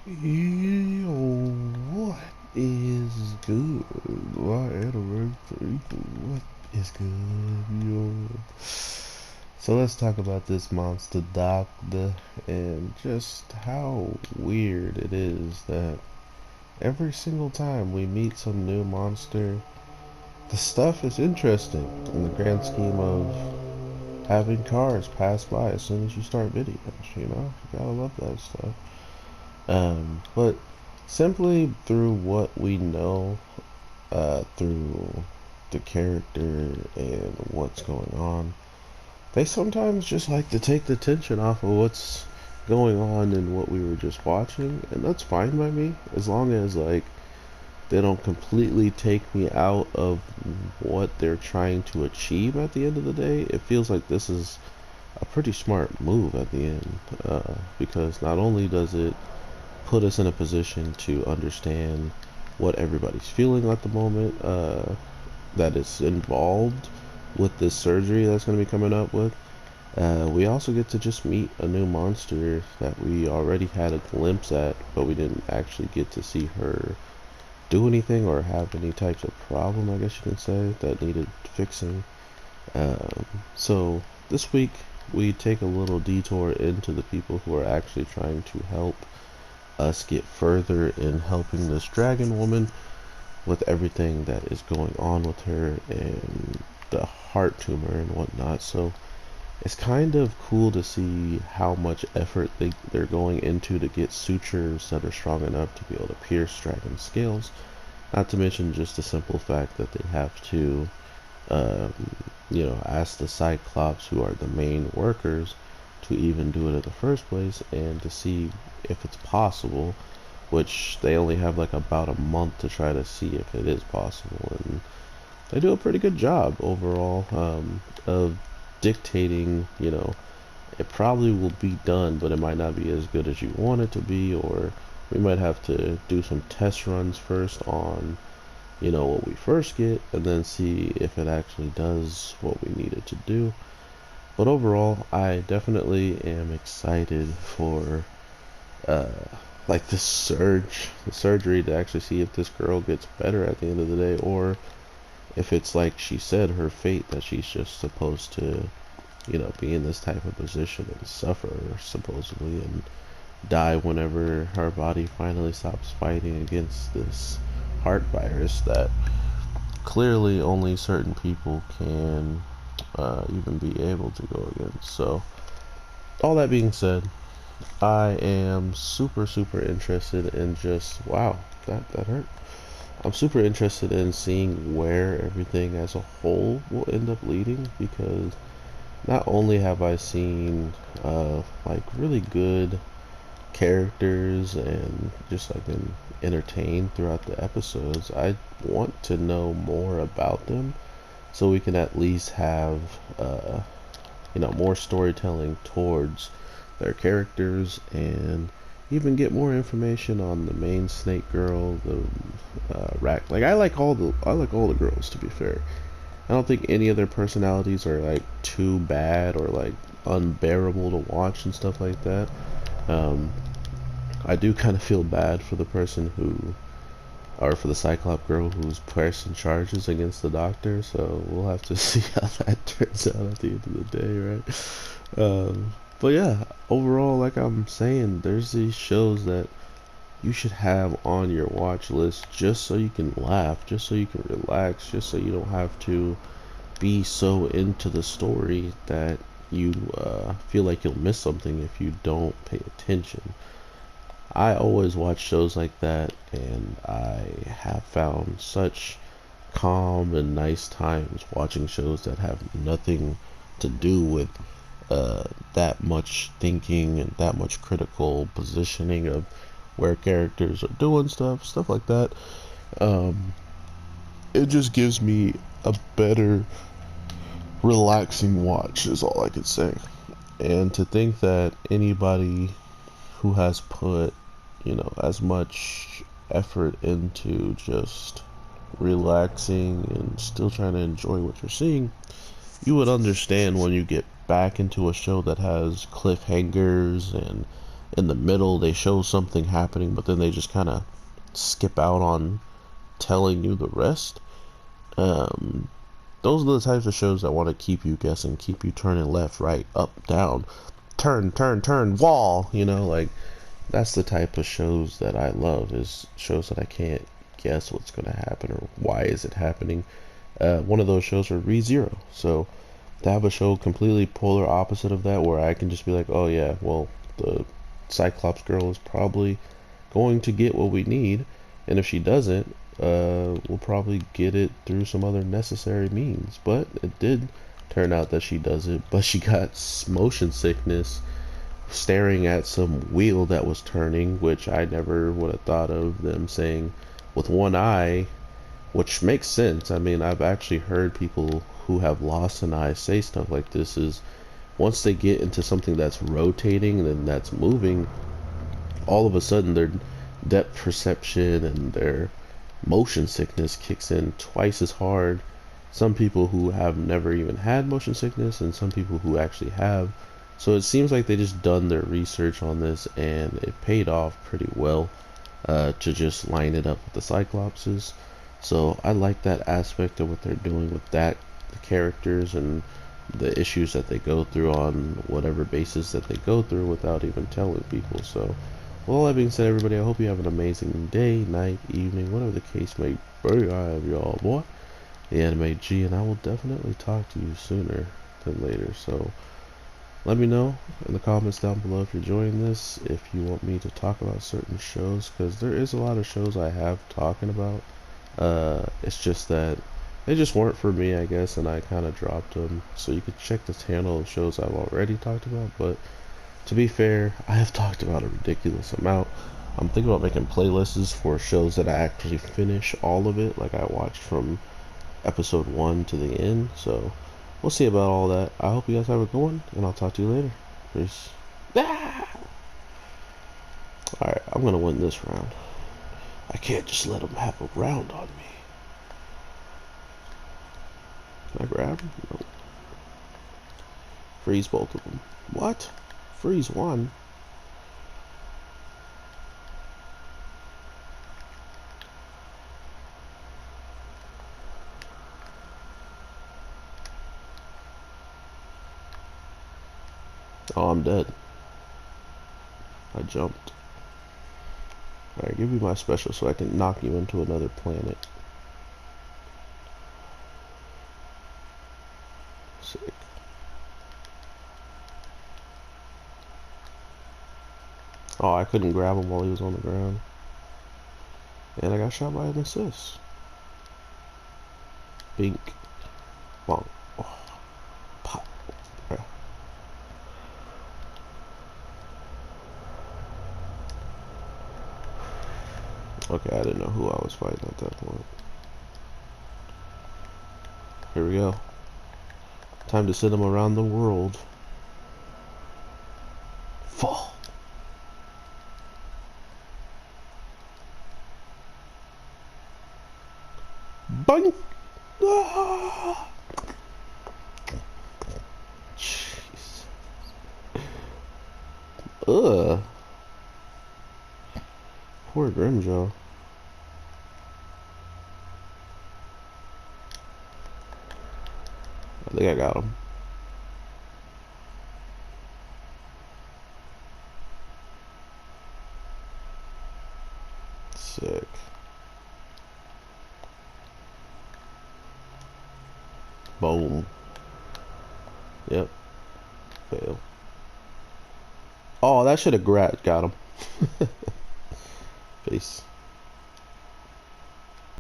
Yo, what is good? My anniversary. What is good, yo? So let's talk about this monster doctor and just how weird it is that every single time we meet some new monster, the stuff is interesting in the grand scheme of having cars pass by as soon as you start videos, you know? You gotta love that stuff. But simply through what we know, through the character and what's going on, they sometimes just like to take the tension off of what's going on and what we were just watching, and that's fine by me as long as like they don't completely take me out of what they're trying to achieve at the end of the day. It feels like this is a pretty smart move at the end, because not only does it put us in a position to understand what everybody's feeling at the moment, that is involved with this surgery that's going to be coming up with. We also get to just meet a new monster that we already had a glimpse at, but we didn't actually get to see her do anything or have any types of problem, I guess you can say, that needed fixing. Um, so this week we take a little detour into the people who are actually trying to help us get further in helping this dragon woman with everything that is going on with her and the heart tumor and whatnot. So it's kind of cool to see how much effort they're going into to get sutures that are strong enough to be able to pierce dragon scales. Not to mention just the simple fact that they have to, um, ask the Cyclops, who are the main workers, to even do it in the first place and to see if it's possible, which they only have like about a month to try to see if it is possible. And they do a pretty good job overall, of dictating, it probably will be done, but it might not be as good as you want it to be, or we might have to do some test runs first on, what we first get, and then see if it actually does what we need it to do. But overall, I definitely am excited for uh, like the surgery to actually see if this girl gets better at the end of the day, or if it's like she said, her fate that she's just supposed to, be in this type of position and suffer supposedly and die whenever her body finally stops fighting against this heart virus that clearly only certain people can even be able to go against. So all that being said, I am super interested in just wow, that hurt. I'm super interested in seeing where everything as a whole will end up leading, because not only have I seen like really good characters and just like been entertained throughout the episodes, I want to know more about them so we can at least have more storytelling towards their characters, and even get more information on the main snake girl, the rat. Like I like all the girls, to be fair. I don't think any of their personalities are like too bad or like unbearable to watch and stuff like that. Um, I do kind of feel bad for the person who, or for the Cyclops girl who's pressing charges against the doctor. So we'll have to see how that turns out at the end of the day, right? But yeah, overall, like I'm saying, there's these shows that you should have on your watch list just so you can laugh, just so you can relax, just so you don't have to be so into the story that you feel like you'll miss something if you don't pay attention. I always watch shows like that, and I have found such calm and nice times watching shows that have nothing to do with that much thinking and that much critical positioning of where characters are doing stuff like that. Um, it just gives me a better, relaxing watch, is all I could say. And to think that anybody who has put, as much effort into just relaxing and still trying to enjoy what you're seeing, you would understand when you get back into a show that has cliffhangers and in the middle they show something happening, but then they just kind of skip out on telling you the rest. Um, those are the types of shows that want to keep you guessing, keep you turning left, right, up, down, turn, wall. Like that's the type of shows that I love. Is shows that I can't guess what's going to happen or why is it happening. One of those shows are ReZero. So to have a show completely polar opposite of that, where I can just be like, oh yeah, well the Cyclops girl is probably going to get what we need, and if she doesn't, we'll probably get it through some other necessary means. But it did turn out that she does it, but she got motion sickness staring at some wheel that was turning, which I never would have thought of them saying with one eye, which makes sense. I mean, I've actually heard people who have lost an eye say stuff like this is once they get into something that's rotating and that's moving, all of a sudden their depth perception and their motion sickness kicks in twice as hard. Some people who have never even had motion sickness, and some people who actually have. So it seems like they just done their research on this, and it paid off pretty well to just line it up with the Cyclopses. So I like that aspect of what they're doing with that, the characters and the issues that they go through on whatever basis that they go through without even telling people. So with all that being said, everybody, I hope you have an amazing day, night, evening, whatever the case may be. I have y'all boy, the Anime G, and I will definitely talk to you sooner than later. So let me know in the comments down below if you're enjoying this, if you want me to talk about certain shows, because there is a lot of shows I have talking about. It's just that they just weren't for me, I guess, and I kind of dropped them. So you could check the channel of shows I've already talked about, but to be fair, I have talked about a ridiculous amount. I'm thinking about making playlists for shows that I actually finish all of it, like I watched from episode 1 to the end. So we'll see about all that. I hope you guys have a good one, and I'll talk to you later. Peace. Ah! Alright, I'm gonna win this round. I can't just let them have a round on me. Can I grab him? No. Freeze both of them. What? Freeze one? Oh, I'm dead. I jumped. Alright, give me my special so I can knock you into another planet. Sick. Oh, I couldn't grab him while he was on the ground. And I got shot by an assist. Bink. Bonk. Oh, pop. Okay. Okay, I didn't know who I was fighting at that point. Here we go. Time to send him around the world. Fall. Bang! Ah! Jeez. Ugh. Poor Grimjaw. I think I got him. Sick. Boom. Yep. Fail. Oh, that should have got him. Peace.